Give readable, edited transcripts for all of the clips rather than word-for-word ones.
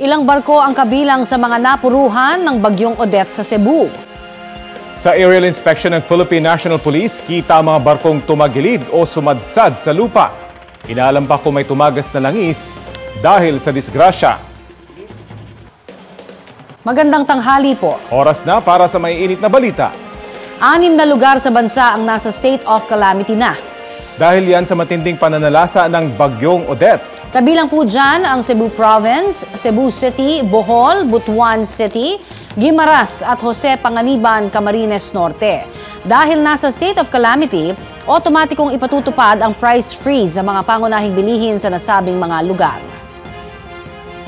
Ilang barko ang kabilang sa mga napuruhan ng bagyong Odette sa Cebu. Sa aerial inspection ng Philippine National Police, kita ang mga barkong tumagilid o sumadsad sa lupa. Inaalam pa kung may tumagas na langis dahil sa disgrasya. Magandang tanghali po. Oras na para sa maiinit na balita. 6 na lugar sa bansa ang nasa state of calamity na. Dahil yan sa matinding pananalasa ng bagyong Odette. Kabilang po dyan ang Cebu Province, Cebu City, Bohol, Butuan City, Guimaras at Jose Panganiban, Camarines Norte. Dahil nasa state of calamity, otomatikong ipatutupad ang price freeze sa mga pangunahing bilihin sa nasabing mga lugar.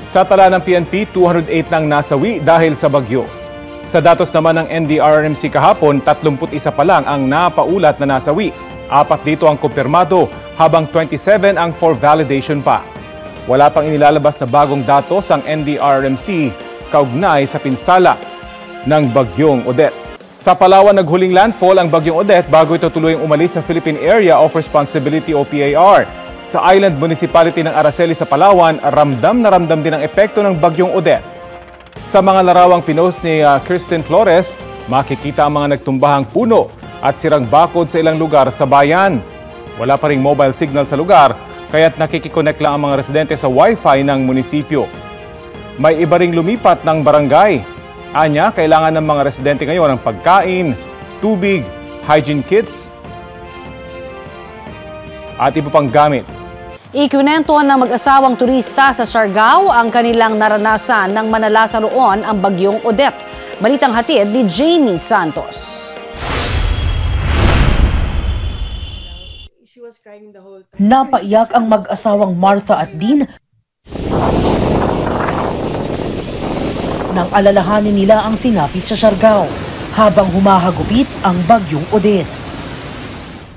Sa tala ng PNP, 208 nang nasawi dahil sa bagyo. Sa datos naman ng NDRRMC kahapon, 31 pa lang ang napaulat na nasawi. 4 dito ang kumpirmado, habang 27 ang for validation pa. Wala pang inilalabas na bagong datos ang NDRRMC kaugnay sa pinsala ng bagyong Odette. Sa Palawan, naghuling landfall ang bagyong Odette bago ito tuluyang umalis sa Philippine Area of Responsibility o PAR. Sa Island Municipality ng Araceli sa Palawan, ramdam na ramdam din ang epekto ng bagyong Odette. Sa mga larawang pinost ni Kirsten Flores, makikita ang mga nagtumbahang puno at sirang bakod sa ilang lugar sa bayan. Wala pa ring mobile signal sa lugar, kaya't nakikiconnect lang ang mga residente sa Wi-Fi ng munisipyo. May iba ring lumipat ng barangay. Anya, kailangan ng mga residente ngayon ng pagkain, tubig, hygiene kits, at iba pang gamit. Ikunento ng mag-asawang turista sa Siargao ang kanilang naranasan nang manalasa roon ang bagyong Odette. Balitang hatid ni Jamie Santos. Napaiyak ang mag-asawang Martha at Dean nang alalahanin nila ang sinapit sa Siargao habang humahagupit ang bagyong Odette.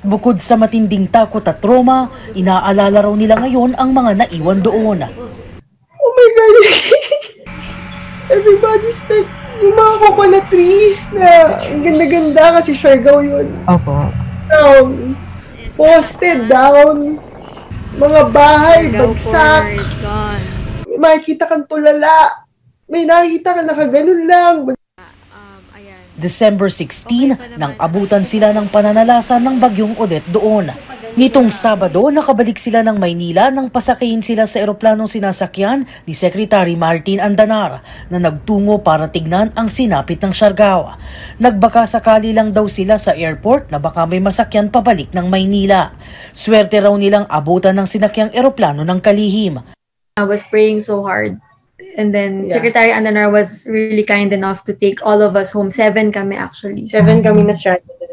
Bukod sa matinding takot at trauma, inaalala raw nila ngayon ang mga naiwan doon. Oh my God! Everybody's like, yung mga coconut trees na ang ganda-ganda kasi Siargao yun. Opo. Posted down, mga bahay, bagsak. Makikita kang tulala. May nakikita ka nakaganon lang. December 16 nang abutan sila ng pananalasa ng bagyong Odette doon. Nitong Sabado, nakabalik sila ng Maynila nang pasakayin sila sa eroplanong sinasakyan ni Secretary Martin Andanar na nagtungo para tignan ang sinapit ng Siargao. Nagbaka sakali lang daw sila sa airport na baka may masakyan pabalik ng Maynila. Swerte raw nilang abutan ng sinakyang eroplano ng kalihim. I was praying so hard. And then Secretary Andanar was really kind enough to take all of us home. 7 kami actually. 7 kami na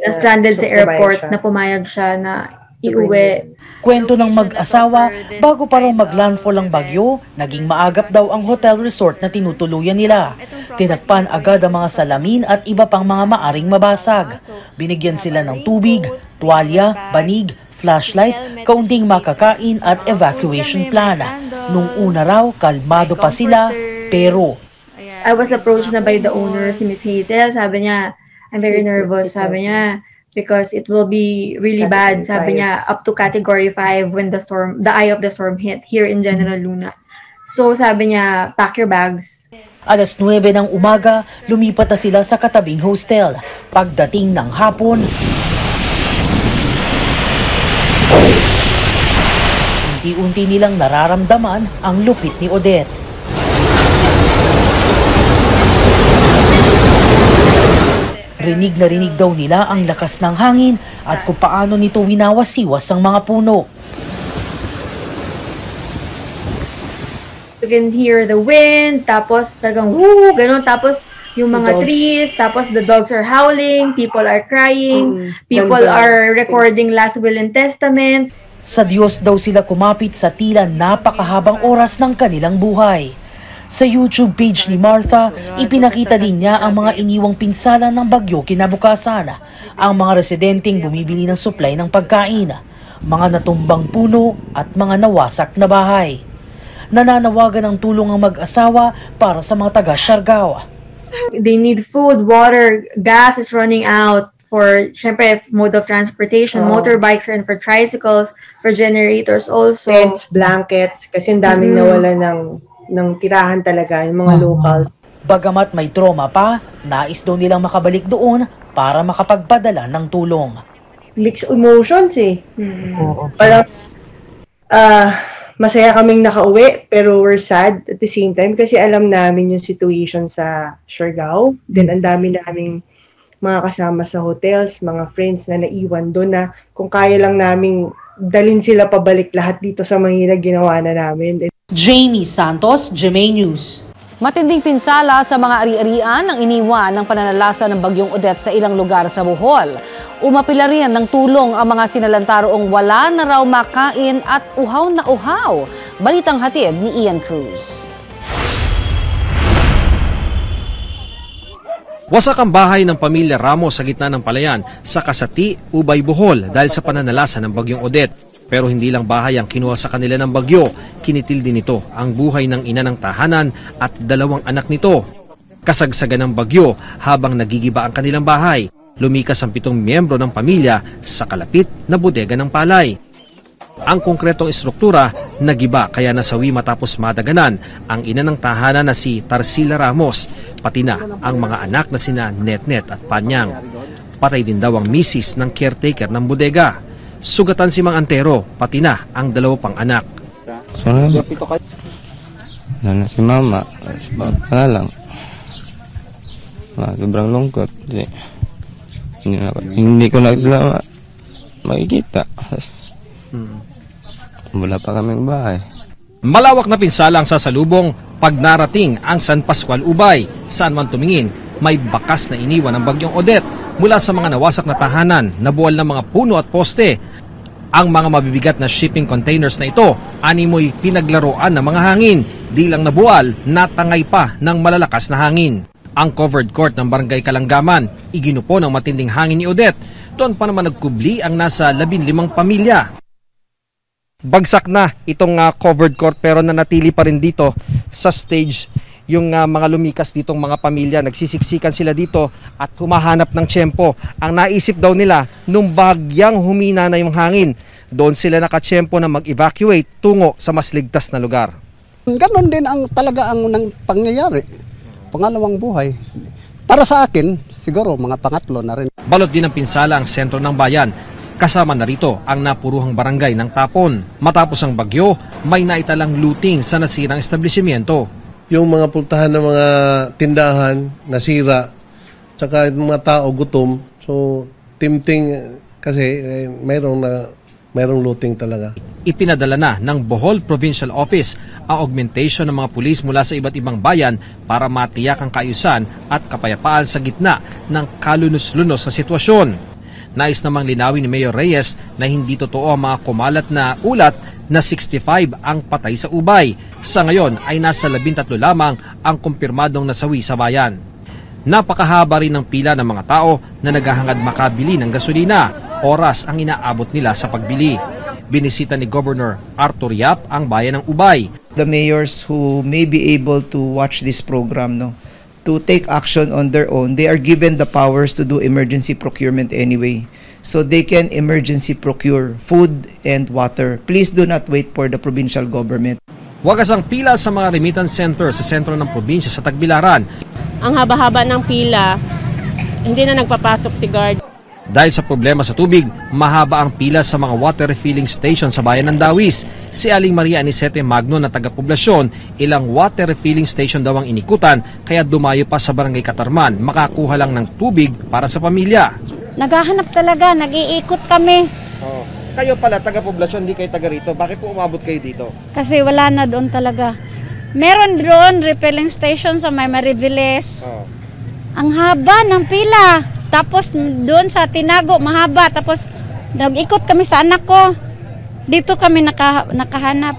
stranded sa airport na pumayag siya na iuwi. Kwento ng mag-asawa, bago pa raw mag-landfall ang bagyo, naging maagap daw ang hotel resort na tinutuluyan nila. Tinakpan agad ang mga salamin at iba pang mga maaring mabasag. Binigyan sila ng tubig, tuwalya, banig, flashlight, kaunting makakain at evacuation plan. Nung una raw, kalmado pa sila, pero I was approached na by the owner, si Miss Hazel. Sabi niya, I'm very nervous. Sabi niya, because it will be really bad. Sabi niya, up to category 5 when the eye of the storm hit here in General Luna. So sabi niya, pack your bags. Alas 9 ng umaga, lumipat na sila sa katabing hostel. Pagdating ng hapon, unti-unti nilang nararamdaman ang lupit ni Odette. Rinig na rinig daw nila ang lakas ng hangin at kung paano nito winawasiwas ang mga puno. You can hear the wind, tapos talagang woo, gano'n, tapos yung mga trees, tapos the dogs are howling, people are crying, people are recording last will and testaments. Sa Diyos daw sila kumapit sa tila napakahabang oras ng kanilang buhay. Sa YouTube page ni Martha, ipinakita din niya ang mga iniwang pinsala ng bagyo kinabukasan, ang mga residenteng bumibili ng supply ng pagkain, mga natumbang puno at mga nawasak na bahay. Nananawagan ng tulong ang mag-asawa para sa mga taga-Siargao. They need food, water, gas is running out for, syempre, mode of transportation, motorbikes and for tricycles, for generators also. Tents, blankets, kasi ang daming nawala ng ng tirahan talaga, yung mga locals. Bagamat may trauma pa, nais daw nilang makabalik doon para makapagpadala ng tulong. Mixed emotions eh. Parang masaya kaming nakauwi pero we're sad at the same time kasi alam namin yung situation sa Siargao. Then ang dami naming mga kasama sa hotels, mga friends na naiwan doon na kung kaya lang naming dalhin sila pabalik lahat dito sa Manila, ginawa na namin. Jamie Santos, GMA News. Matinding pinsala sa mga ari-arian ang iniwan ng pananalasa ng Bagyong Odette sa ilang lugar sa Bohol. Umapila rin ng tulong ang mga sinalantaroong wala na raw makain at uhaw na uhaw. Balitang hatid ni Ian Cruz. Wasak ang bahay ng pamilya Ramos sa gitna ng palayan sa Kasati, Ubay, Bohol dahil sa pananalasa ng Bagyong Odette. Pero hindi lang bahay ang kinuha sa kanila ng bagyo, kinitil din nito ang buhay ng ina ng tahanan at 2 anak nito. Kasagsagan ng bagyo habang nagigiba ang kanilang bahay, lumikas ang 7 miyembro ng pamilya sa kalapit na bodega ng palay. Ang konkretong istruktura nagiba kaya nasawi matapos madaganan ang ina ng tahanan na si Tarsila Ramos, pati na ang mga anak na sina Netnet at Panyang. Patay din daw ang misis ng caretaker ng bodega. Sugatan si Mang Antero, pati na ang 2 pang anak. Nana si mama, wala lang. Sobrang lungkot. Hindi ko na makikita. Wala pa kaming bahay. Malawak na pinsala ang sasalubong pag narating ang San Pascual, Ubay. Saan man tumingin, may bakas na iniwan ng Bagyong Odette mula sa mga nawasak na tahanan, nabuwal ng mga puno at poste. Ang mga mabibigat na shipping containers na ito, animoy pinaglaruan ng mga hangin. Di lang nabuwal, natangay pa ng malalakas na hangin. Ang covered court ng Barangay Kalanggaman, iginupo ng matinding hangin ni Odette. Doon pa naman nagkubli ang nasa 15 pamilya. Bagsak na itong covered court pero nanatili pa rin dito sa stage yung mga lumikas ditong mga pamilya. Nagsisiksikan sila dito at humahanap ng tiyempo. Ang naisip daw nila, nung bagyang humina na yung hangin, doon sila nakatiyempo na mag-evacuate tungo sa mas ligtas na lugar. Ganon din ang talaga ang pangyayari. Pangalawang buhay. Para sa akin, siguro mga pangatlo na rin. Balot din ang pinsala ang sentro ng bayan. Kasama na rito ang napuruhang barangay ng Tapon. Matapos ang bagyo, may naitalang looting sa nasirang establishmento. Yung mga pultahan ng mga tindahan nasira, tsaka yung mga tao gutom. So, tempting kasi mayroong looting talaga. Ipinadala na ng Bohol Provincial Office ang augmentation ng mga pulis mula sa iba't ibang bayan para matiyak ang kaayusan at kapayapaan sa gitna ng kalunos-lunos na sitwasyon. Nais namang linawin ni Mayor Reyes na hindi totoo ang mga kumalat na ulat na 65 ang patay sa Ubay. Sa ngayon ay nasa 13 lamang ang kumpirmadong nasawi sa bayan. Napakahaba rin ng pila ng mga tao na naghahangad makabili ng gasolina. Oras ang inaabot nila sa pagbili. Binisita ni Governor Arthur Yap ang bayan ng Ubay. The mayors who may be able to watch this program, to take action on their own, they are given the powers to do emergency procurement anyway. So they can emergency procure food and water. Please do not wait for the provincial government. Wagas ang pila sa mga remittance center sa sentro ng probinsya sa Tagbilaran. Ang haba-haba ng pila, hindi na nagpapasok si guard. Dahil sa problema sa tubig, mahaba ang pila sa mga water refilling station sa bayan ng Dawis. Si Aling Maria Anisete Magno na taga-poblasyon, ilang water refilling station daw ang inikutan kaya dumayo pa sa Barangay Katarman, makakuha lang ng tubig para sa pamilya. Naghahanap talaga, nag-iikot kami. Kayo pala, taga-poblasyon, di kayo taga rito. Bakit po umabot kayo dito? Kasi wala na doon talaga. Meron doon refilling station sa may Mariviles. Ang haba ng pila. Tapos doon sa Tinago, mahaba. Tapos nag-ikot kami sa anak ko. Dito kami nakahanap.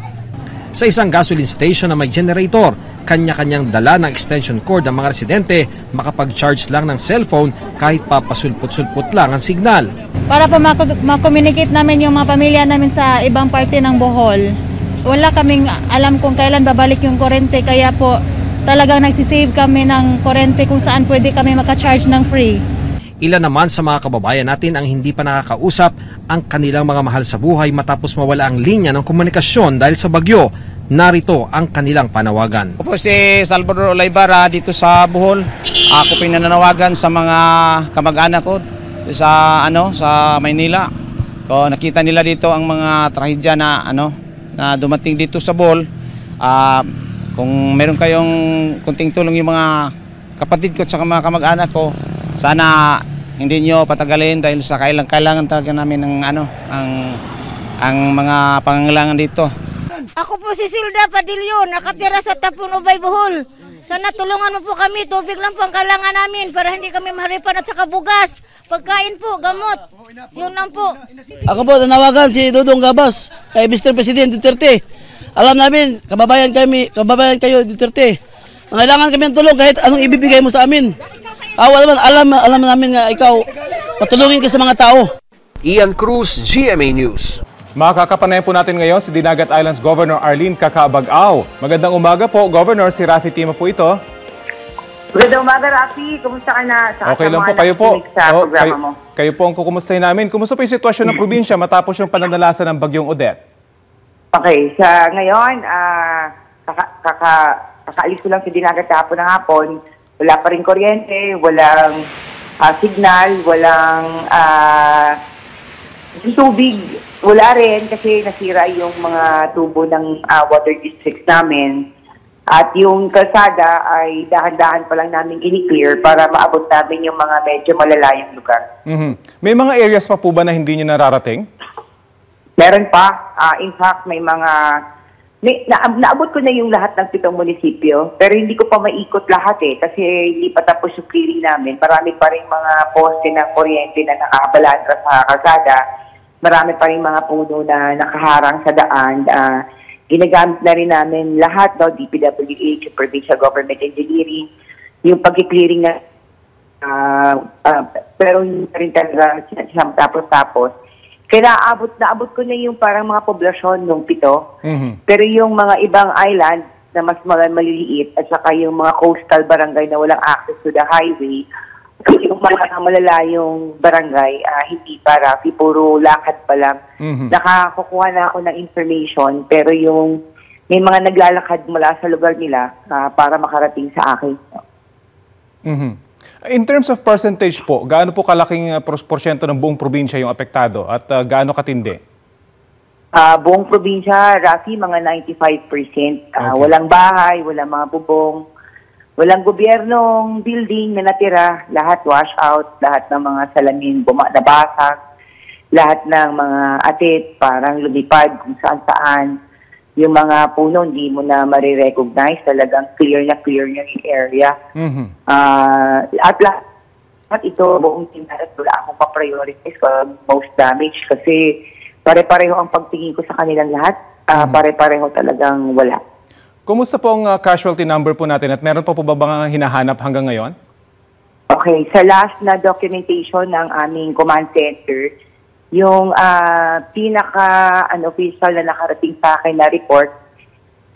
Sa isang gasoline station na may generator, kanya-kanyang dala ng extension cord ang mga residente, makapag-charge lang ng cellphone kahit papasulpot-sulpot lang ang signal. Para po makommunicate namin yung mga pamilya namin sa ibang parte ng Bohol. Wala kaming alam kung kailan babalik yung kurente, kaya po talagang nagsisave kami ng kurente kung saan pwede kami maka-charge ng free. Ilan naman sa mga kababayan natin ang hindi pa nakakausap ang kanilang mga mahal sa buhay matapos mawala ang linya ng komunikasyon dahil sa bagyo. Narito ang kanilang panawagan. Ako po si Salvador Olaybara dito sa Bohol. Ako pinananawagan sa mga kamag-anak ko sa sa Maynila. So, nakita nila dito ang mga trahedya na na dumating dito sa Bohol. Kung meron kayong kunting tulong yung mga kapatid ko at saka mga kamag-anak ko, sana hindi nyo patagalin dahil sa kailangan talaga namin ng ang mga pangangailangan dito. Ako po si Silda Padillo, nakatira sa Tapon Ubay, Bohol. Sana tulungan mo po kami, tubig lang po ang kailangan namin para hindi kami maharipan at saka bugas. Pagkain po, gamot. Yun lang po. Ako po, nanawagan si Dudong Gabas kay Mr. President Duterte. Alam namin, kababayan kayo Duterte. Kailangan kami ng tulong kahit anong ibibigay mo sa amin. Alam namin nga ikaw, patulungin ka sa mga tao. Ian Cruz, GMA News. Makakapanayan po natin ngayon si Dinagat Islands Governor Arlene Cacabag-Ao. Magandang umaga po, Governor. Si Rafi Tima po ito. Magandang umaga, Rafi. Kumusta ka na? Okay lang po, kayo po. Kayo po ang kukumustahin namin. Kumusta po yung sitwasyon ng probinsya matapos yung pananalasa ng Bagyong Odette? Okay, sa ngayon, kakaalis ko lang si Dinagat hapon ng hapon. Wala pa rin kuryente, walang signal, walang tubig. Wala rin kasi nasira yung mga tubo ng water district namin. At yung kalsada ay dahan-dahan pa lang namin ini-clear para maabot namin yung mga medyo malalayang lugar. May mga areas pa po ba na hindi nyo nararating? Meron pa. In fact, may mga... naabot ko na yung lahat ng 7 munisipyo, pero hindi ko pa maikot lahat kasi hindi pa tapos yung clearing namin. Marami pa rin mga poste ng kuryente na nakabalandra sa kalsada. Marami pa rin mga puno na nakaharang sa daan. Ginagamit na rin namin lahat, DPWH, Provincial Government Engineering, yung pag-clearing na, pero hindi rin talaga tapos. Kaya naabot ko na yung parang mga poblasyon nung 7. Pero yung mga ibang island na mas maliliit at saka yung mga coastal barangay na walang access to the highway, yung mga malalayong barangay, hindi para, puro lakad pa lang. Nakakukuha na ako ng information, pero yung may mga naglalakad mula sa lugar nila para makarating sa akin. In terms of percentage po, gaano po kalaking porsyento ng buong probinsya yung apektado at gaano katindi? Buong probinsya, Rafi, mga 95%. Walang bahay, walang mga bubong, walang gobyernong building na natira, lahat wash out, lahat ng mga salamin nabasag, lahat ng mga atit parang lumipad kung saan-saan. Yung mga puno, hindi mo na marirecognize, talagang clear na yung area. At lahat ito, buong tindahan, wala akong pa-prioritize most damage kasi pare-pareho ang pagtingin ko sa kanilang lahat, pare-pareho talagang wala. Kumusta po ang casualty number po natin at meron pa po ba bang hinahanap hanggang ngayon? Okay, sa last na documentation ng aming command center, yung pinaka-official na nakarating sa akin na report,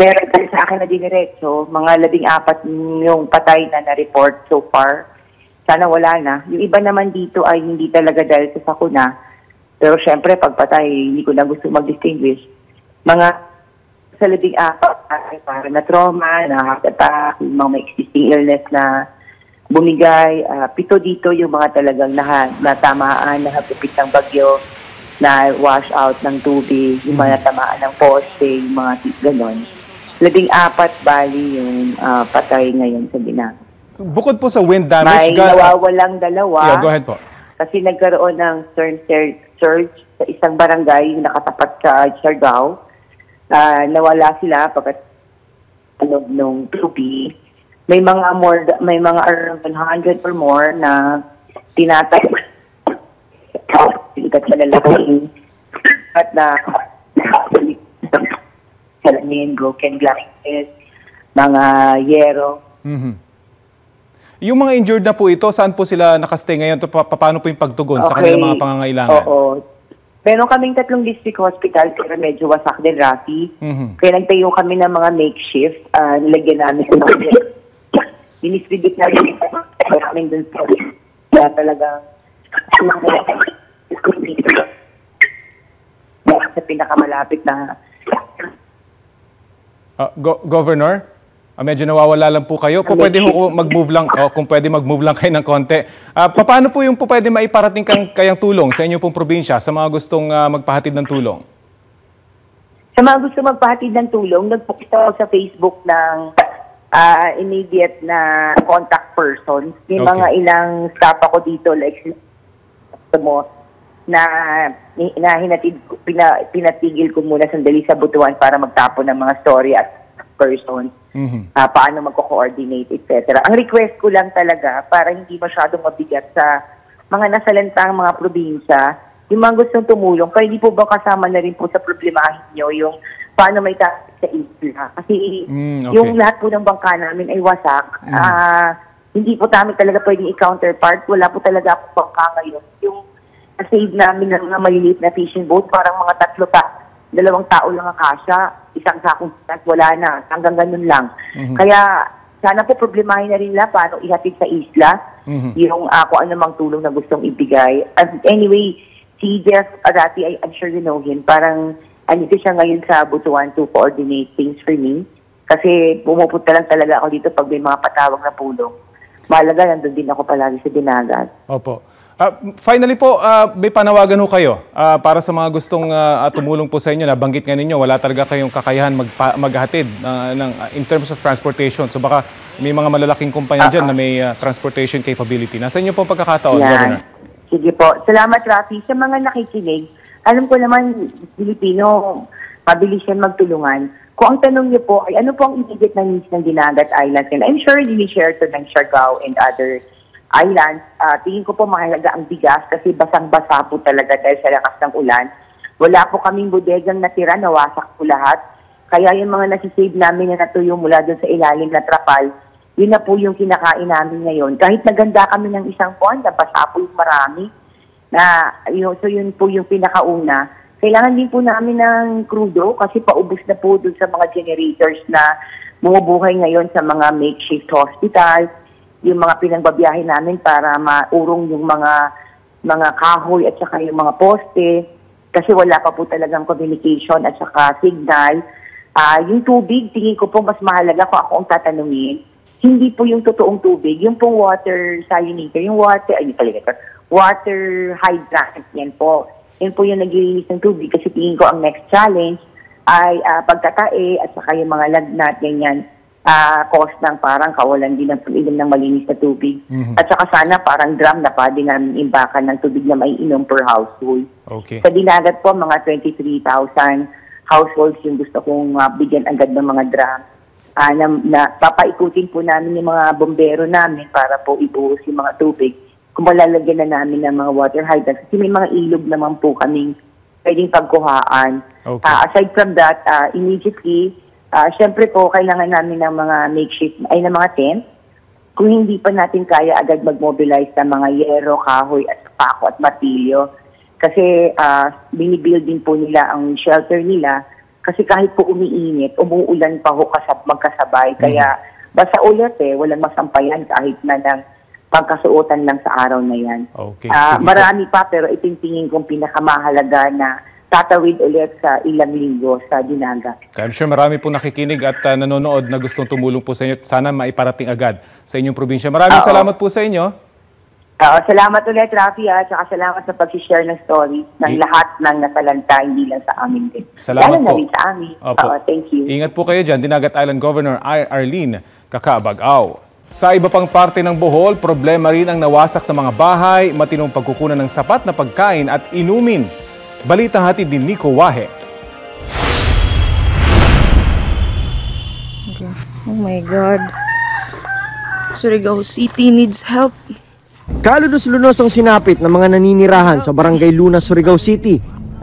pero dahil sa akin na diniretso, mga 14 yung patay na na-report so far. Sana wala na. Yung iba naman dito ay hindi talaga dahil sa sakuna. Pero syempre, pag patay, hindi ko na gusto mag-distinguish. Mga sa 14, para na trauma, na heart attack, yung mga may existing illness na bumigay. 7 dito yung mga talagang natamaan, nahagupit ng bagyo, na wash out ng tubig, yung mga natamaan ng poste, yung mga ganon. 14 bali yung patay ngayon sa Dinagat. Bukod po sa wind damage, may nawawalang 2. Yeah, go ahead po. Kasi nagkaroon ng surge sa isang barangay yung nakatapat sa Siargao. Nawala sila pagkat nung tubig. May mga around 100 or more na tinatay sikat sa lalaki at na salamin, broken glasses, mga yero. Yung mga injured na po ito, saan po sila nakastay ngayon? Paano po yung pagtugon sa kanilang mga pangangailangan? Oo. Meron kaming 3 district hospital pero medyo wasak din, Rafi. Kaya nagtayo kami ng mga makeshift. Nilagyan namin ito. Dinistribute namin namin dun sa talagang sa pinakamalapit na Governor, medyo nawawala lang po kayo. Pwede ho mag-move lang, kung pwede mag-move lang kayo ng konti. Paano po yung pwede maiparating kayang tulong sa inyong pong probinsya sa mga gustong magpahatid ng tulong? Sa mga gusto magpahatid ng tulong, nagpost ako sa Facebook ng immediate na contact person. May mga ilang staff ako dito, like na pinatigil ko muna sandali sa Butuan para magtapon ng mga story at person. Paano magko-coordinate, etc. Ang request ko lang talaga, para hindi masyadong mabigat sa mga nasalantang mga probinsya, yung mga gustong tumulong, kaya hindi po ba kasama na rin po sa problemahin nyo yung paano may traffic sa isla? Kasi yung lahat po ng bangka namin ay wasak. Hindi po namin talaga pwedeng i-counterpart. Wala po talaga po bangka ngayon. Yung na-save namin ng mga maliliit na fishing boat, parang mga 2 tao lang ang kasya, isang sakong wala na, hanggang ganun lang. Kaya sana po problemahin na rin nila paano ihatid sa isla yung kung ano mang tulong na gustong ibigay. Anyway, si Jeff Arati, I'm sure you know him, parang andito siya ngayon sa Butuan to coordinate things for me. Kasi pumupunta lang talaga ako dito pag may mga patawag na pulong. Mahalaga, nandun din ako palagi sa Dinagat. Opo. Finally po, may panawagan ho kayo para sa mga gustong tumulong po sa inyo. Nabanggit nga ninyo, wala talaga kayong kakayahan maghatid in terms of transportation. So baka may mga malalaking kumpanya dyan na may transportation capability. Nasa inyo po pagkakataon, Governor? Sige po. Salamat, Rafi. Sa mga nakikinig, alam ko naman, Pilipino, mabilis yan magtulungan. Kung ang tanong niyo po ay ano po ang immediate na needs ng Dinagat Islands, and I'm sure ini-share to ng Siargao and other islands, tingin ko po mahalaga ang bigas kasi basang-basa po talaga dahil sa lakas ng ulan. Wala po kaming bodegang natira, nawasak po lahat. Kaya yung mga nasisave namin na natuyo mula doon sa ilalim na trapal, yun na po yung kinakain namin ngayon. Kahit naganda kami ng isang buwan, nabasa po yung marami. So yun po yung pinakauna. Kailangan din po namin ng krudo kasi paubos na po doon sa mga generators na bumubuhay ngayon sa mga makeshift hospitals, yung mga pinagbabiyahe namin para maurong yung mga kahoy at saka yung mga poste kasi wala pa po talagang communication at saka signal. Yung tubig, tingin ko po mas mahalaga kung ako ang tatanungin. Hindi po yung totoong tubig, yung pong water salinator, yung water hydrant, yan po. Yan po yung nag-release ng tubig kasi tingin ko ang next challenge ay pagtatae at saka yung mga lagnat, ganyan, cause ng parang kawalan din ng pag-inom ng malinis na tubig. At saka sana parang drum na pwede namin imbakan ng tubig na maiinom per household. Sa Dinagat po, mga 23,000 households yung gusto kong bigyan agad ng mga drum. Papaikutin po namin yung mga bombero namin para po ibuhos yung mga tubig. Kung malalagyan na namin ng mga water hydrants. Kasi may mga ilog naman po kaming pwedeng pagkuhaan. Aside from that, immediately, syempre po, kailangan namin ng mga makeshift, ng mga tent. Kung hindi pa natin kaya agad mag-mobilize ng mga yero, kahoy, at pako at martilyo. Kasi binibuild din po nila ang shelter nila. Kasi kahit po umiinit, umuulan pa ho magkasabay. Kaya basta ulit walang masampayan kahit na ng pagkasuotan lang sa araw na yan. Marami pa pero itingtingin kong pinakamahalaga na tatawid ulit sa ilang linggo sa Dinagat. I'm sure marami po nakikinig at nanonood na gustong tumulong po sa inyo. Sana maiparating agad sa inyong probinsya. Maraming salamat po sa inyo. Salamat ulit, Rafi, at salamat sa pag-share ng stories ng lahat ng nasalanta, hindi lang sa amin din. Salamat po. Sa amin. Thank you. Ingat po kayo dyan, Dinagat Island Governor Arlene Cacaabag-Ao. Sa iba pang parte ng Bohol, problema rin ang nawasak na mga bahay, matinong pagkukunan ng sapat na pagkain at inumin. Balitang hatid ni Nico Wahe. Oh my God. Surigao City needs help. Kalunos-lunos ang sinapit ng mga naninirahan sa Barangay Luna, Surigao City.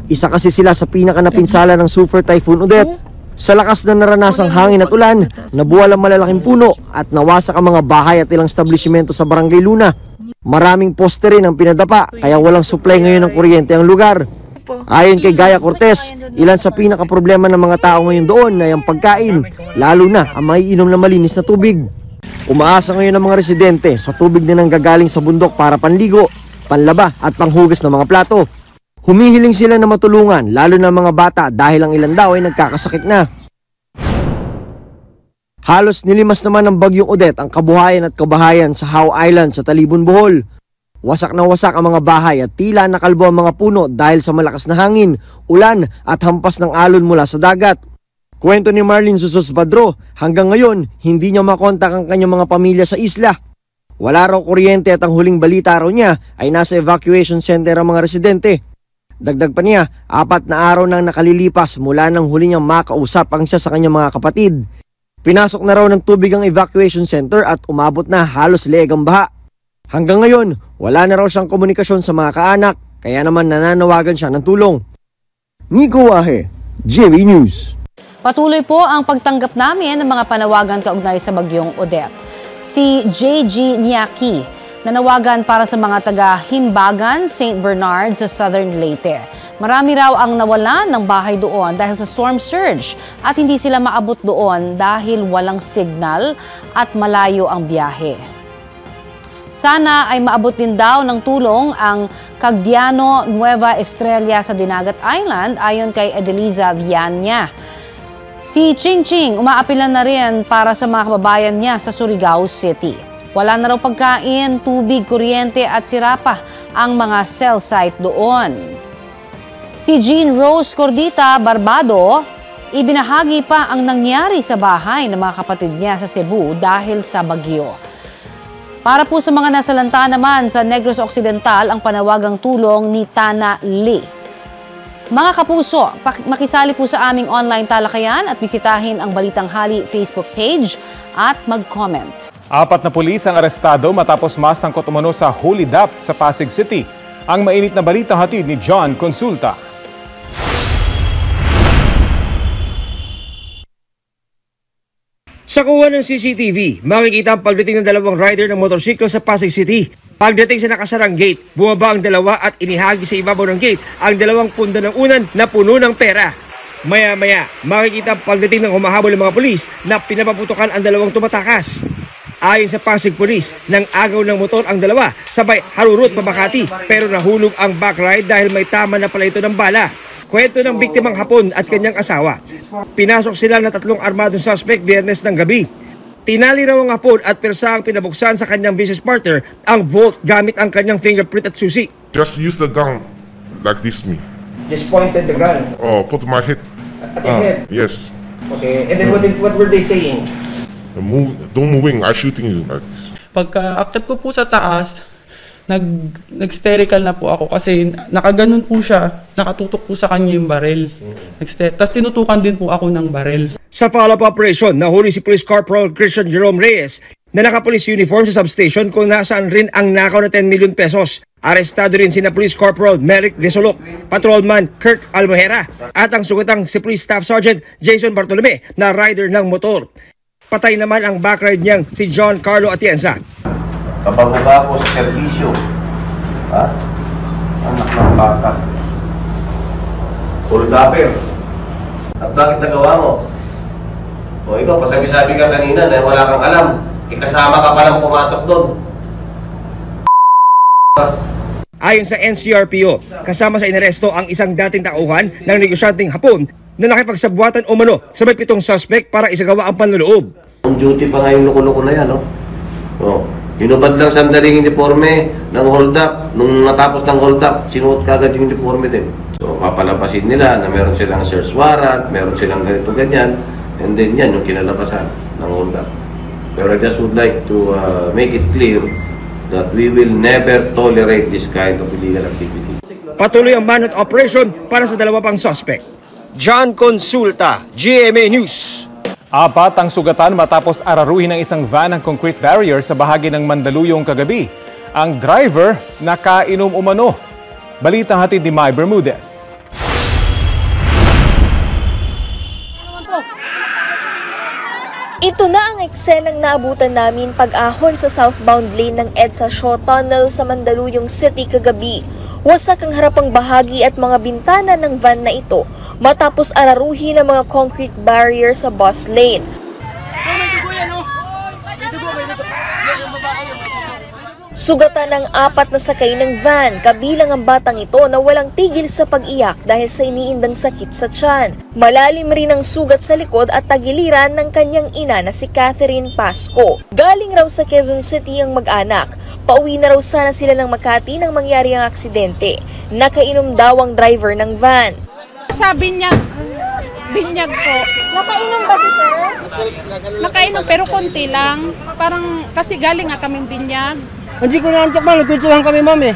Isa kasi sila sa pinakanapinsala ng Super Typhoon Odette. Sa lakas na naranasang hangin at ulan, nabuwal ang malalaking puno at nawasak ang mga bahay at ilang establishmento sa Barangay Luna. Maraming poste rin ang pinadapa kaya walang supply ngayon ng kuryente ang lugar. Ayon kay Gaya Cortez, ilan sa pinakaproblema ng mga tao ngayon doon ay ang pagkain, lalo na ang maiinom na malinis na tubig. Umaasa ngayon ang mga residente sa tubig na nanggagaling sa bundok para panligo, panlaba at panghugas ng mga plato. Humihiling sila na matulungan lalo na mga bata dahil ang ilan daw ay nagkakasakit na. Halos nilimas naman ng bagyong Odette ang kabuhayan at kabahayan sa How Island sa Talibon, Bohol. Wasak na wasak ang mga bahay at tila nakalbo ang mga puno dahil sa malakas na hangin, ulan at hampas ng alon mula sa dagat. Kwento ni Marlene Susos Badro, hanggang ngayon hindi niya makontak ang kanyang mga pamilya sa isla. Wala raw kuryente at ang huling balita raw niya ay nasa evacuation center ang mga residente. Dagdag pa niya, 4 na araw nang nakalilipas mula nang huli niyang makausap ang isa sa kanyang mga kapatid. Pinasok na raw ng tubig ang evacuation center at umabot na halos leeg ang baha. Hanggang ngayon, wala na raw siyang komunikasyon sa mga kaanak, kaya naman nananawagan siya ng tulong. Nico Wahe, JB News. Patuloy po ang pagtanggap namin ng mga panawagan kaugnay sa bagyong Odette. Si J.G. Niaki, nanawagan para sa mga taga-Himbagan, St. Bernard sa Southern Leyte. Marami raw ang nawalan ng bahay doon dahil sa storm surge at hindi sila maabot doon dahil walang signal at malayo ang biyahe. Sana ay maabot din daw ng tulong ang Cagdiano Nueva Estrella sa Dinagat Island ayon kay Edeliza Vianya. Si Ching Ching umaapilan na rin para sa mga kababayan niya sa Surigao City. Wala na raw pagkain, tubig, kuryente at sira pa ang mga cell site doon. Si Jean Rose Cordita Barbado, ibinahagi pa ang nangyari sa bahay ng mga kapatid niya sa Cebu dahil sa bagyo. Para po sa mga nasalanta naman sa Negros Occidental ang panawagang tulong ni Tana Lee. Mga kapuso, makisali po sa aming online talakayan at bisitahin ang Balitang Hali Facebook page at mag-comment. 4 na pulis ang arestado matapos masangkot umano sa Holy Dap sa Pasig City. Ang mainit na balita hatid ni John Consulta. Sa kuha ng CCTV, makikita ang pagdating ng 2 rider ng motorsiklo sa Pasig City. Pagdating sa nakasarang gate, bumaba ang 2 at inihagi sa ibabaw ng gate ang 2 punda ng unan na puno ng pera. Maya-maya, makikita ang pagdating ng humahabol ng mga pulis na pinapaputukan ang 2 tumatakas. Ayon sa Pasig Police, nang agaw ng motor ang 2, sabay harurot pabakati pero nahulog ang backride dahil may tama na pala ito ng bala. Kwento ng biktimang Hapon at kanyang asawa. Pinasok sila ng 3 armadong suspect Biyernes ng gabi. Tinali raw ang Hapon at persa ang pinabuksan sa kanyang business partner ang vault gamit ang kanyang fingerprint at susi. Just use the gun like this me. Just pointed the gun? Oh, put my head. At your head? Yes. Okay, and then what were they saying? Don't moving, I shooting you like this. Pagka after ko po sa taas, nag-sterical na po ako kasi nakaganon po siya, nakatutok po sa kanya yung baril. Tapos tinutukan din po ako ng baril. Sa follow-up operation, nahuli si Police Corporal Christian Jerome Reyes na naka-police uniform sa substation kung nasaan rin ang nakaw na 10 million pesos. Arestado rin sina Police Corporal Merrick Desolok, Patrolman Kirk Almohera at ang sugatang si Police Staff Sergeant Jason Bartolome na rider ng motor. Patay naman ang backride niyang si John Carlo Atienza. Kabago ba ako sa serbisyo? Ha? Anak ng baka. Full dapper. At bakit nagawa mo? O ikaw, pasabi-sabi ka kanina na wala kang alam. Ikasama ka palang pumasok doon. Ayon sa NCRPO, kasama sa inaresto ang isang dating tauhan ng negosyanteng Hapon na nakipagsabuatan umano sa may 7 suspect para isagawa ang panloloob. On duty pa nga yung loko-loko na yan, no? O, hinubad lang sandaling uniforme ng hold up. Nung natapos ng hold up, sinuot kagad yung uniforme din. So, papalapasin nila na meron silang search warrant, meron silang ganito ganyan, and then yan yung kinalabasan ng hold up. Pero I just would like to make it clear that we will never tolerate this kind of illegal activity. Patuloy ang manhunt operation para sa 2 pang suspect. John Consulta, GMA News. 4 ang sugatan matapos araruhin ng isang van ng concrete barrier sa bahagi ng Mandaluyong kagabi. Ang driver nakainom umano. Balitang hatid ni Mai Bermudez. Ito na ang eksenang naabutan namin pag-ahon sa southbound lane ng EDSA Shaw Tunnel sa Mandaluyong City kagabi. Wasak ang harapang bahagi at mga bintana ng van na ito matapos araruhin ng mga concrete barrier sa bus lane. Sugatan ng 4 na sakay ng van, kabilang ang batang ito na walang tigil sa pag-iyak dahil sa iniindang sakit sa tiyan. Malalim rin ang sugat sa likod at tagiliran ng kanyang ina na si Catherine Pasco. Galing raw sa Quezon City ang mag-anak. Pauwi na raw sana sila ng Makati nang mangyari ang aksidente. Nakainom daw ang driver ng van. Sabi niya, binyag po. Nakainom ba si sir? Nakainom pero konti lang. Parang kasi galing nga kaming binyag. Hindi ko naantok ma'am, nagkwentuhan kami ma'am eh.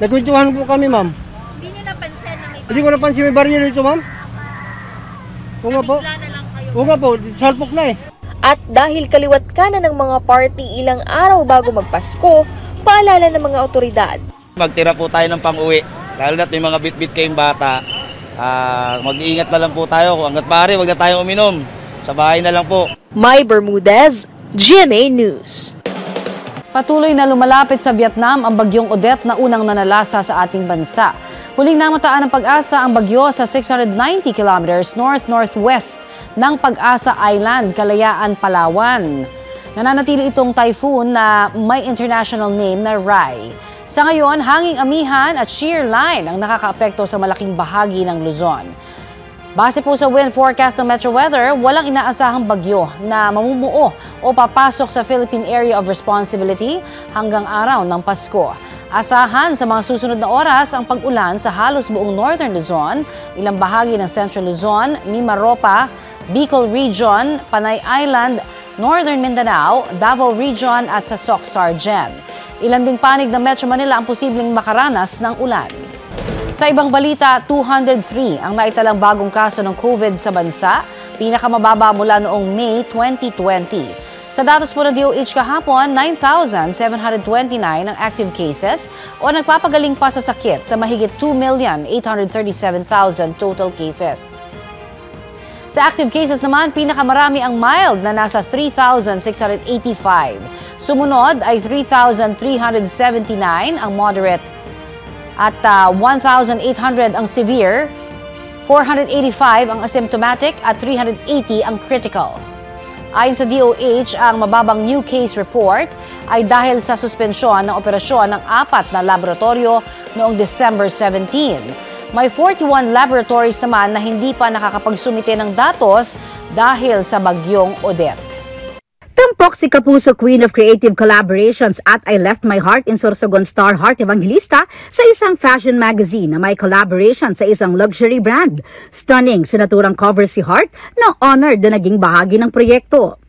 Nagkwentuhan po kami ma'am. Hindi niyo napansin na may Hindi ko napansin may baril dito ma'am. Oo nga po. Oo nga po, salpok na eh. At dahil kaliwat kanan ng mga party ilang araw bago magpasko, paalala ng mga otoridad. Magtira po tayo ng pang-uwi, lalo na't may mga bit-bit kayong bata. Mag-iingat na lang po tayo, kung hanggat maaari, wag na tayong uminom. Sa bahay na lang po. Mai Bermudez, GMA News. Patuloy na lumalapit sa Vietnam ang bagyong Odette na unang nanalasa sa ating bansa. Huling namataan ng Pag-asa ang bagyo sa 690 kilometers north-northwest ng Pag-asa Island, Kalayaan, Palawan. Nananatili itong typhoon na may international name na Rai. Sa ngayon, hanging amihan at shear line ang nakakaapekto sa malaking bahagi ng Luzon. Base po sa wind forecast ng Metro Weather, walang inaasahang bagyo na mamumuo o papasok sa Philippine Area of Responsibility hanggang araw ng Pasko. Asahan sa mga susunod na oras ang pag-ulan sa halos buong Northern Luzon, ilang bahagi ng Central Luzon, Mimaropa, Bicol Region, Panay Island, Northern Mindanao, Davao Region at sa Soc-Sargen. Ilan ding panig ng Metro Manila ang posibleng makaranas ng ulan. Sa ibang balita, 203 ang naitalang bagong kaso ng COVID sa bansa, pinakamababa mula noong May 2020. Sa datos po ng DOH kahapon, 9,729 ang active cases o nagpapagaling pa sa sakit sa mahigit 2,837,000 total cases. Sa active cases naman, pinakamarami ang mild na nasa 3,685. Sumunod ay 3,379 ang moderate at 1,800 ang severe, 485 ang asymptomatic at 380 ang critical. Ayon sa DOH, ang mababang new case report ay dahil sa suspensyon ng operasyon ng 4 na laboratorio noong December 17. May 41 laboratories naman na hindi pa nakakapagsumite ng datos dahil sa bagyong Odette. Tampok si Kapuso Queen of Creative Collaborations at I Left My Heart in Sorsogon Star Heart Evangelista sa isang fashion magazine na may collaboration sa isang luxury brand. Stunning sa naturang cover si Heart na honored na naging bahagi ng proyekto.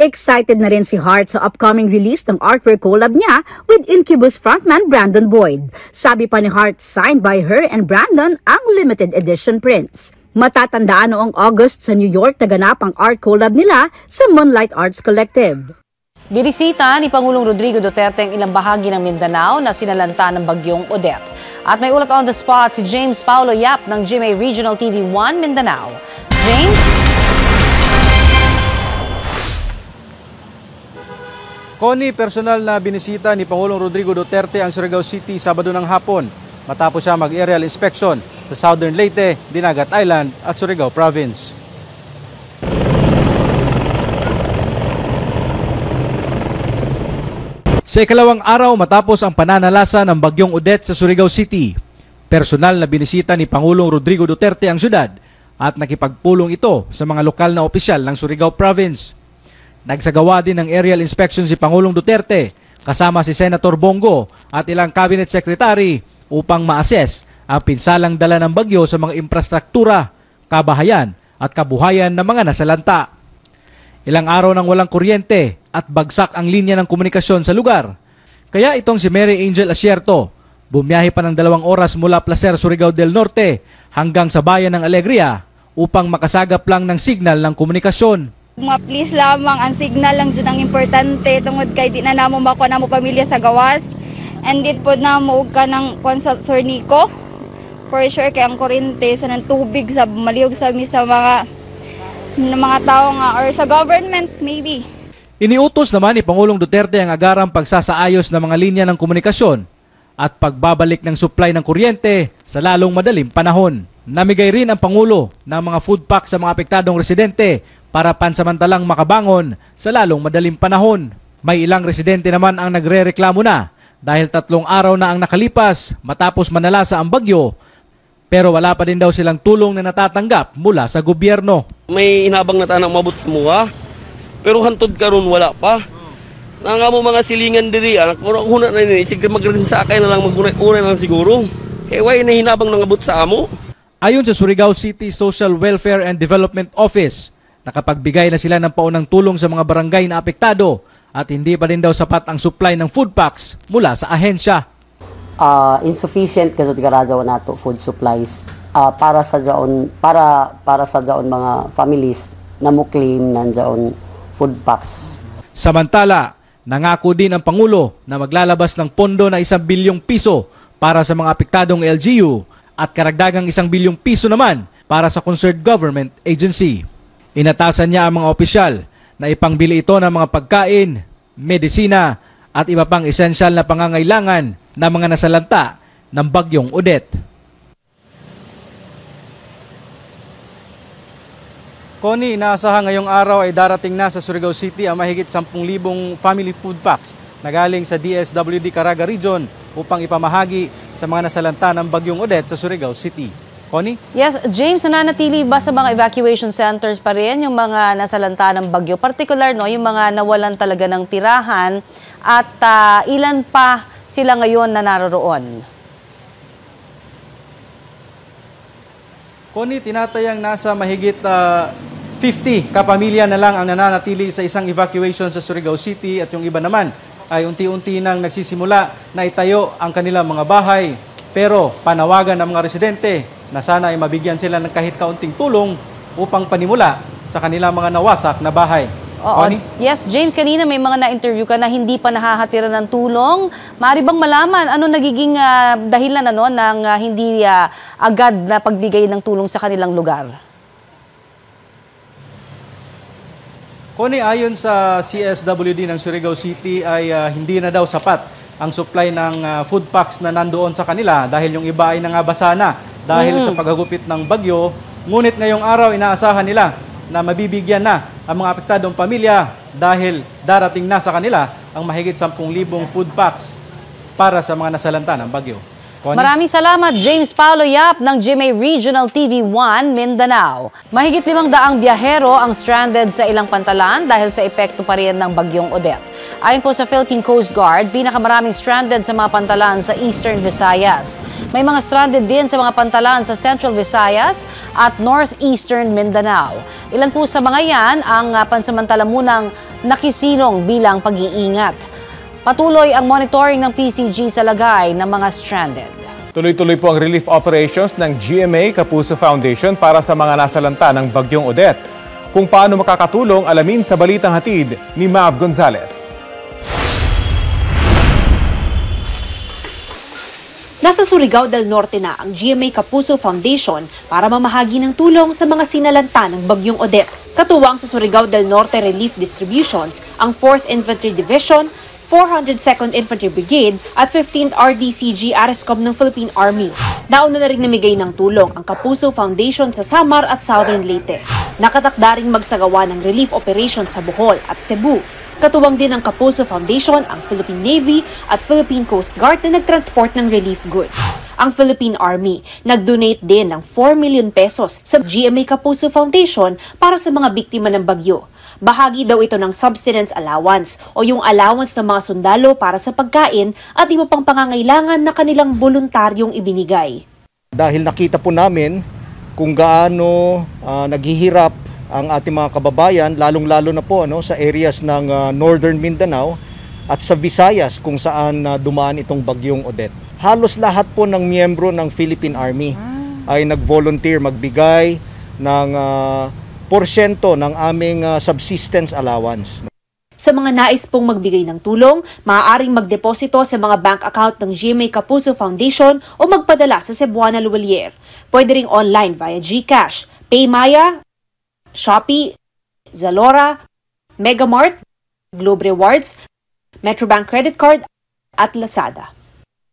Excited na rin si Heart sa upcoming release ng artwork collab niya with Incubus frontman Brandon Boyd. Sabi pa ni Heart, signed by her and Brandon ang limited edition prints. Matatandaan noong August sa New York naganap ang art collab nila sa Moonlight Arts Collective. Binisita ni Pangulong Rodrigo Duterte ang ilang bahagi ng Mindanao na sinalanta ng bagyong Odette. At may ulat on the spot si James Paulo Yap ng GMA Regional TV 1 Mindanao. James? Connie, personal na binisita ni Pangulong Rodrigo Duterte ang Surigao City Sabado ng hapon matapos siya mag-aerial inspection sa Southern Leyte, Dinagat Island at Surigao Province. Sa ikalawang araw matapos ang pananalasa ng bagyong Odette sa Surigao City, personal na binisita ni Pangulong Rodrigo Duterte ang syudad at nakipagpulong ito sa mga lokal na opisyal ng Surigao Province. Nagsagawa din ng aerial inspection si Pangulong Duterte kasama si Senator Bongo at ilang cabinet secretary upang ma-assess ang pinsalang dala ng bagyo sa mga infrastruktura, kabahayan at kabuhayan ng mga nasalanta. Ilang araw nang walang kuryente at bagsak ang linya ng komunikasyon sa lugar. Kaya itong si Mary Angel Asierto, bumiyahe pa ng 2 oras mula Placer, Surigao del Norte hanggang sa bayan ng Alegria upang makasagap lang ng signal ng komunikasyon. Please lamang, ang signal lang dyan ang importante tungod kay di na namo makuha na mo pamilya sa gawas. And dit po na mo ka ng Sir Nico. For sure kay ang kurente sa ng tubig sa maliyog sa mga tao nga or sa government maybe. Iniutos naman ni Pangulong Duterte ang agarang pagsasaayos ng mga linya ng komunikasyon at pagbabalik ng supply ng kuryente sa lalong madaling panahon. Namigay rin ang Pangulo ng mga food pack sa mga apektadong residente para pansamantalang makabangon sa lalong madaling panahon. May ilang residente naman ang nagrereklamo na dahil 3 araw na ang nakalipas matapos manalasa ang bagyo, pero wala pa din daw silang tulong na natatanggap mula sa gobyerno. May inabang na tanang mabot sa mua, pero hantod karon wala pa. Nga mo mga silingan diri, anak una na ni sige magrin sa akay na lang magunay-unay lang siguro. Kay way na hinabang nangabot sa amo. Ayon sa Surigao City Social Welfare and Development Office, nakapagbigay na sila ng paunang tulong sa mga barangay na apektado at hindi pa rin daw sapat ang supply ng food packs mula sa ahensya. Insufficient kasi karazaw nato food supplies para sa jaon mga families na mo claim ng jaon food packs. Samantala, nangako din ang Pangulo na maglalabas ng pondo na 1 bilyong piso para sa mga apektadong LGU at karagdagang 1 bilyong piso naman para sa concerned government agency. Inatasan niya ang mga opisyal na ipangbili ito ng mga pagkain, medisina at iba pang esensyal na pangangailangan ng mga nasalanta ng bagyong Odette. Connie, inaasahan ngayong araw ay darating na sa Surigao City ang mahigit 10,000 family food packs na galing sa DSWD Caraga Region upang ipamahagi sa mga nasalanta ng bagyong Odette sa Surigao City. Connie? Yes, James, nananatili ba sa mga evacuation centers pa rin yung mga nasalanta ng bagyo? Particular, no, yung mga nawalan talaga ng tirahan at ilan pa sila ngayon na naroon? Connie, tinatayang nasa mahigit 50 kapamilya na lang ang nananatili sa isang evacuation sa Surigao City at yung iba naman ay unti-unti nang nagsisimula na itayo ang kanilang mga bahay. Pero panawagan ng mga residente na sana ay mabigyan sila ng kahit kaunting tulong upang panimula sa kanilang mga nawasak na bahay. Oo. Yes, James, kanina may mga na-interview ka na hindi pa nahahatira ng tulong. Maaari bang malaman ano nagiging dahilan ng hindi agad na pagbigay ng tulong sa kanilang lugar? Connie, ayon sa CSWD ng Surigao City ay hindi na daw sapat ang supply ng food packs na nandoon sa kanila dahil yung iba ay nangabasa na dahil sa paghagupit ng bagyo. Ngunit ngayong araw inaasahan nila na mabibigyan na ang mga apektadong pamilya dahil darating na sa kanila ang mahigit 10,000 food packs para sa mga nasalanta ng bagyo. Connie? Maraming salamat, James Paulo Yap ng GMA Regional TV 1 Mindanao. Mahigit 500 biyahero ang stranded sa ilang pantalan dahil sa epekto pa rin ng bagyong Odette. Ayon po sa Philippine Coast Guard, pinakamaraming stranded sa mga pantalan sa Eastern Visayas. May mga stranded din sa mga pantalan sa Central Visayas at Northeastern Mindanao. Ilan po sa mga yan ang pansamantala munang nakisilong bilang pag-iingat. Patuloy ang monitoring ng PCG sa lagay ng mga stranded. Tuloy-tuloy po ang relief operations ng GMA Kapuso Foundation para sa mga nasalanta ng bagyong Odette. Kung paano makakatulong, alamin sa balitang hatid ni Mav Gonzalez. Nasa Surigao del Norte na ang GMA Kapuso Foundation para mamahagi ng tulong sa mga sinalanta ng bagyong Odette. Katuwang sa Surigao del Norte Relief Distributions, ang 4th Infantry Division, 402nd Infantry Brigade at 15th RDCG ARESCOM ng Philippine Army. Nauna na rin namigay ng tulong ang Kapuso Foundation sa Samar at Southern Leyte. Nakatakda ring magsagawa ng relief operation sa Bohol at Cebu. Katuwang din ng Kapuso Foundation ang Philippine Navy at Philippine Coast Guard na nagtransport ng relief goods. Ang Philippine Army nag-donate din ng 4 million pesos sa GMA Kapuso Foundation para sa mga biktima ng bagyo. Bahagi daw ito ng subsistence allowance o yung allowance ng mga sundalo para sa pagkain at iba pang pangangailangan na kanilang voluntaryong ibinigay. Dahil nakita po namin kung gaano naghihirap ang ating mga kababayan, lalong-lalo na po sa areas ng Northern Mindanao at sa Visayas kung saan dumaan itong bagyong Odette. Halos lahat po ng miyembro ng Philippine Army ay nag-volunteer magbigay ng porsyento ng aming subsistence allowance. Sa mga nais pong magbigay ng tulong, maaaring magdeposito sa mga bank account ng GMA Kapuso Foundation o magpadala sa Cebuana Luwalier. Pwede ring online via GCash, PayMaya, Shopee, Zalora, Megamart, Globe Rewards, Metrobank Credit Card at Lazada.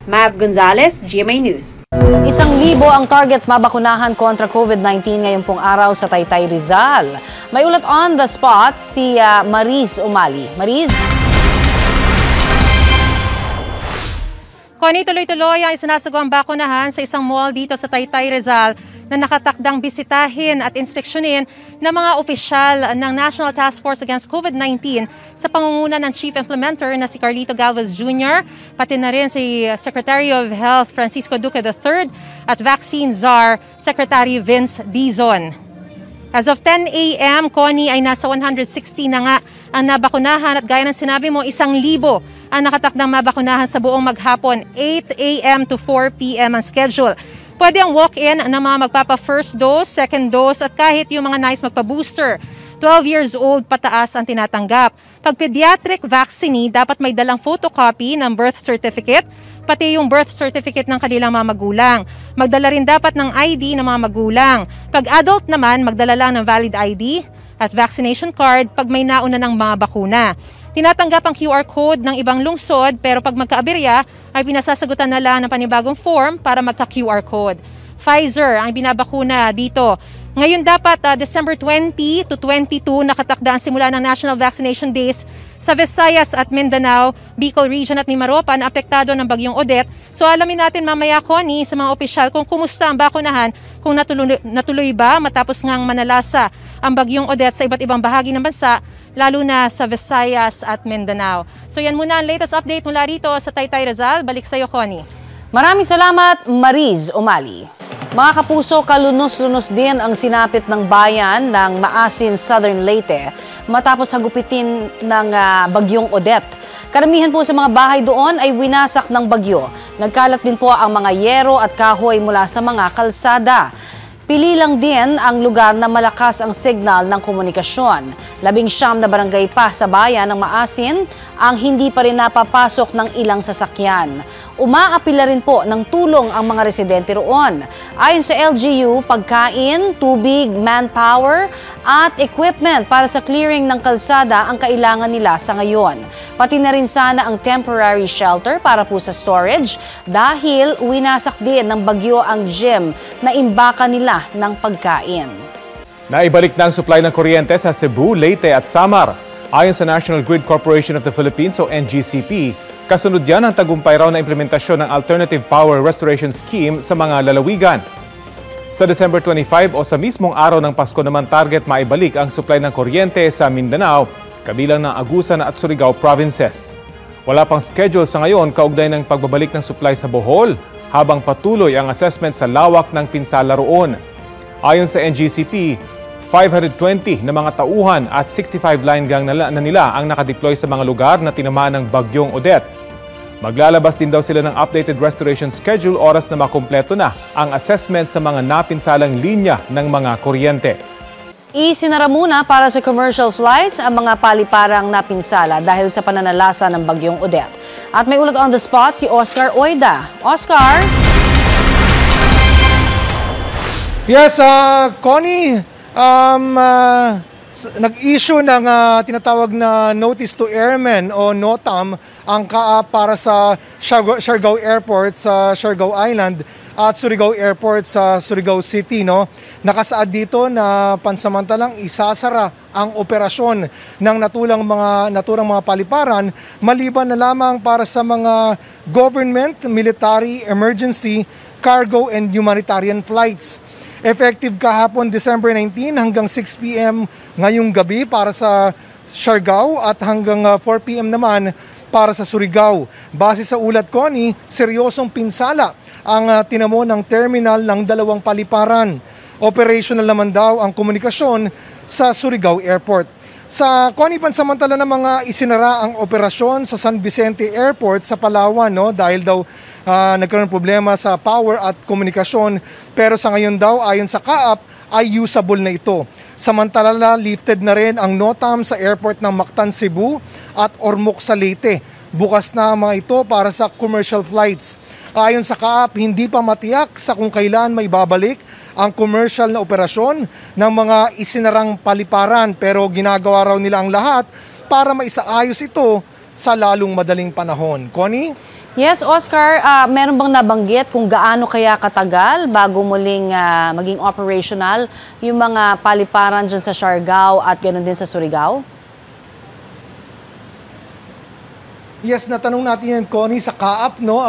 Mav Gonzalez, GMA News. 1,000 ang target mabakunahan kontra COVID-19 ngayong pong araw sa Taytay, Rizal. May ulat on the spot si Mariz Umali. Mariz? Connie, tuloy-tuloy ang isinasagawang bakunahan sa isang mall dito sa Taytay, Rizal na nakatakdang bisitahin at inspeksyonin ng mga opisyal ng National Task Force Against COVID-19 sa pangunguna ng Chief Implementer na si Carlito Galvez Jr., pati na rin si Secretary of Health Francisco Duque III at Vaccine Czar Secretary Vince Dizon. As of 10 a.m., Connie, ay nasa 160 na nga ang nabakunahan at gaya ng sinabi mo, 1,000 ang nakatakdang mabakunahan sa buong maghapon. 8 a.m. to 4 p.m. ang schedule. Pwede ang walk-in ng mga magpapa-first dose, second dose at kahit yung mga nais magpa-booster. 12 years old pataas ang tinatanggap. Pag pediatric vaccine, dapat may dalang photocopy ng birth certificate, pati yung birth certificate ng kanilang mga magulang. Magdala rin dapat ng ID ng mga magulang. Pag adult naman, magdala lang ng valid ID at vaccination card pag may nauna ng mga bakuna. Tinatanggap ang QR code ng ibang lungsod pero pag magkaaberya ay pinasasagutan na lang ng panibagong form para magka-QR code. Pfizer ang binabakuna dito. Ngayon dapat December 20 to 22 nakatakda ang simula ng National Vaccination Days sa Visayas at Mindanao, Bicol Region at Mimaropa na apektado ng bagyong Odette. So alamin natin mamaya, Connie, sa mga opisyal kung kumusta ang bakunahan, kung natuloy ba matapos ngang manalasa ang bagyong Odette sa iba't ibang bahagi ng bansa, lalo na sa Visayas at Mindanao. So yan muna ang latest update mula rito sa Taytay, Rizal. Balik sa iyo, Connie. Maraming salamat, Mariz Umali. Mga kapuso, kalunos-lunos din ang sinapit ng bayan ng Maasin, Southern Leyte matapos hagupitin ng bagyong Odette. Karamihan po sa mga bahay doon ay winasak ng bagyo. Nagkalat din po ang mga yero at kahoy mula sa mga kalsada. Pili lang din ang lugar na malakas ang signal ng komunikasyon. 19 na barangay pa sa bayan ng Maasin ang hindi pa rin napapasok ng ilang sasakyan. Umaapila rin po ng tulong ang mga residente roon. Ayon sa LGU, pagkain, tubig, manpower at equipment para sa clearing ng kalsada ang kailangan nila sa ngayon. Pati na rin sana ang temporary shelter para po sa storage dahil winasak din ng bagyo ang gym na imbaka nila ng pagkain. Naibalik na ang supply ng kuryente sa Cebu, Leyte at Samar. Ayon sa National Grid Corporation of the Philippines o NGCP, kasunod yan ang tagumpay raw na implementasyon ng Alternative Power Restoration Scheme sa mga lalawigan. Sa December 25 o sa mismong araw ng Pasko naman target maibalik ang supply ng kuryente sa Mindanao, kabilang ng Agusan at Surigao provinces. Wala pang schedule sa ngayon kaugnay ng pagbabalik ng supply sa Bohol, habang patuloy ang assessment sa lawak ng pinsala roon. Ayon sa NGCP, 520 na mga tauhan at 65 line gang na nila ang nakadeploy sa mga lugar na tinamaan ng bagyong Odette. Maglalabas din daw sila ng updated restoration schedule oras na makumpleto na ang assessment sa mga napinsalang linya ng mga kuryente. Isinara muna para sa commercial flights ang mga paliparang napinsala dahil sa pananalasa ng bagyong Odette. At may ulat on the spot si Oscar Oida. Oscar? Yes, Connie, nag-issue ng tinatawag na Notice to Airmen o NOTAM ang CAAP para sa Siargao Airport sa Siargao Island at Surigao Airport sa Surigao City. No? Nakasaad dito na pansamantalang isasara ang operasyon ng naturang mga paliparan maliban na lamang para sa mga government, military, emergency, cargo and humanitarian flights. Effective kahapon December 19 hanggang 6 p.m. ngayong gabi para sa Siargao at hanggang 4 p.m. naman para sa Surigao. Base sa ulat, Connie, seryosong pinsala ang tinamo ng terminal ng dalawang paliparan. Operational naman daw ang komunikasyon sa Surigao Airport. Sa Connie, pansamantala na mga isinara ang operasyon sa San Vicente Airport sa Palawan, no? Dahil daw nagkaroon problema sa power at komunikasyon. Pero sa ngayon daw, ayon sa CAAP, ay usable na ito. Samantala, lifted na rin ang NOTAM sa airport ng Mactan, Cebu at Ormoc sa Leyte. Bukas na ang mga ito para sa commercial flights. Ayon sa CAAP, hindi pa matiyak sa kung kailan may babalik ang commercial na operasyon ng mga isinarang paliparan pero ginagawa raw nila ang lahat para maisaayos ito sa lalong madaling panahon. Connie? Yes, Oscar, meron bang nabanggit kung gaano kaya katagal bago muling maging operational yung mga paliparan dyan sa Siargao at ganoon din sa Surigao? Yes, natanong natin yan, Connie, sa Kaap, no?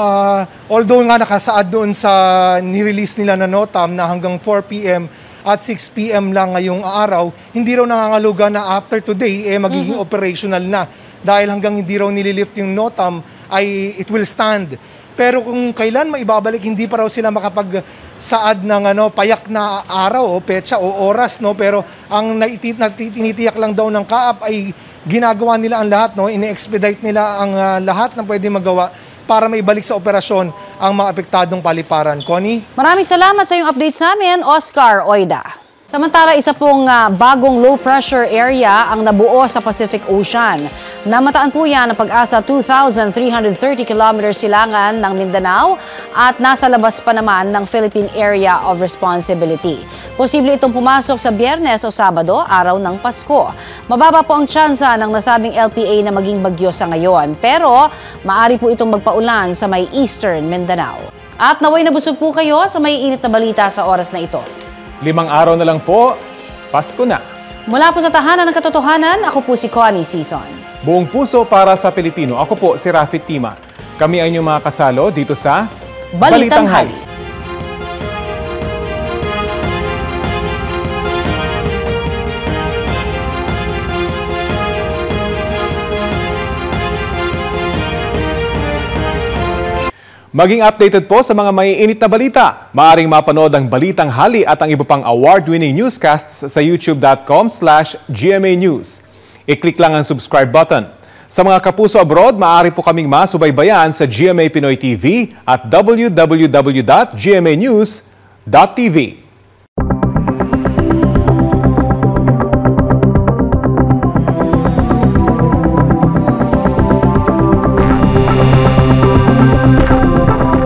Although nga nakasaad doon sa nirelease nila na NOTAM na hanggang 4 p.m. at 6 p.m. lang ngayong araw, hindi raw nangangaluga na after today, magiging operational na. Dahil hanggang hindi raw nililift yung NOTAM, ay it will stand. Pero kung kailan maibabalik, hindi pa raw sila makapagsaad ng payak na araw o petsa o oras, no? Pero ang tinitiyak lang daw ng Kaap ay ginagawa nila ang lahat, no? Ine-expedite nila ang lahat na pwede magawa para maibalik sa operasyon ang mga apektadong paliparan. Connie? Maraming salamat sa iyong update sa amin, Oscar Oida. Samantala, isa pong bagong low-pressure area ang nabuo sa Pacific Ocean. Namataan po yan ng Pag-asa 2,330 kilometers silangan ng Mindanao at nasa labas pa naman ng Philippine Area of Responsibility. Posible itong pumasok sa Biyernes o Sabado, araw ng Pasko. Mababa po ang tsansa ng nasabing LPA na maging bagyo sa ngayon, pero maaari po itong magpaulan sa may Eastern Mindanao. At naway nabusog po kayo sa may init na balita sa oras na ito. 5 araw na lang po, Pasko na. Mula po sa Tahanan ng Katotohanan, ako po si Connie Sison. Buong puso para sa Pilipino. Ako po si Rafi Tima. Kami ay inyong mga kasalo dito sa Balitang Hali. Maging updated po sa mga maiinit na balita. Maaring mapanood ang Balitang Hali at ang iba pang award-winning newscasts sa youtube.com/GMA News. I-click lang ang subscribe button. Sa mga kapuso abroad, maaari po kaming masubaybayan sa GMA Pinoy TV at www.gmanews.tv.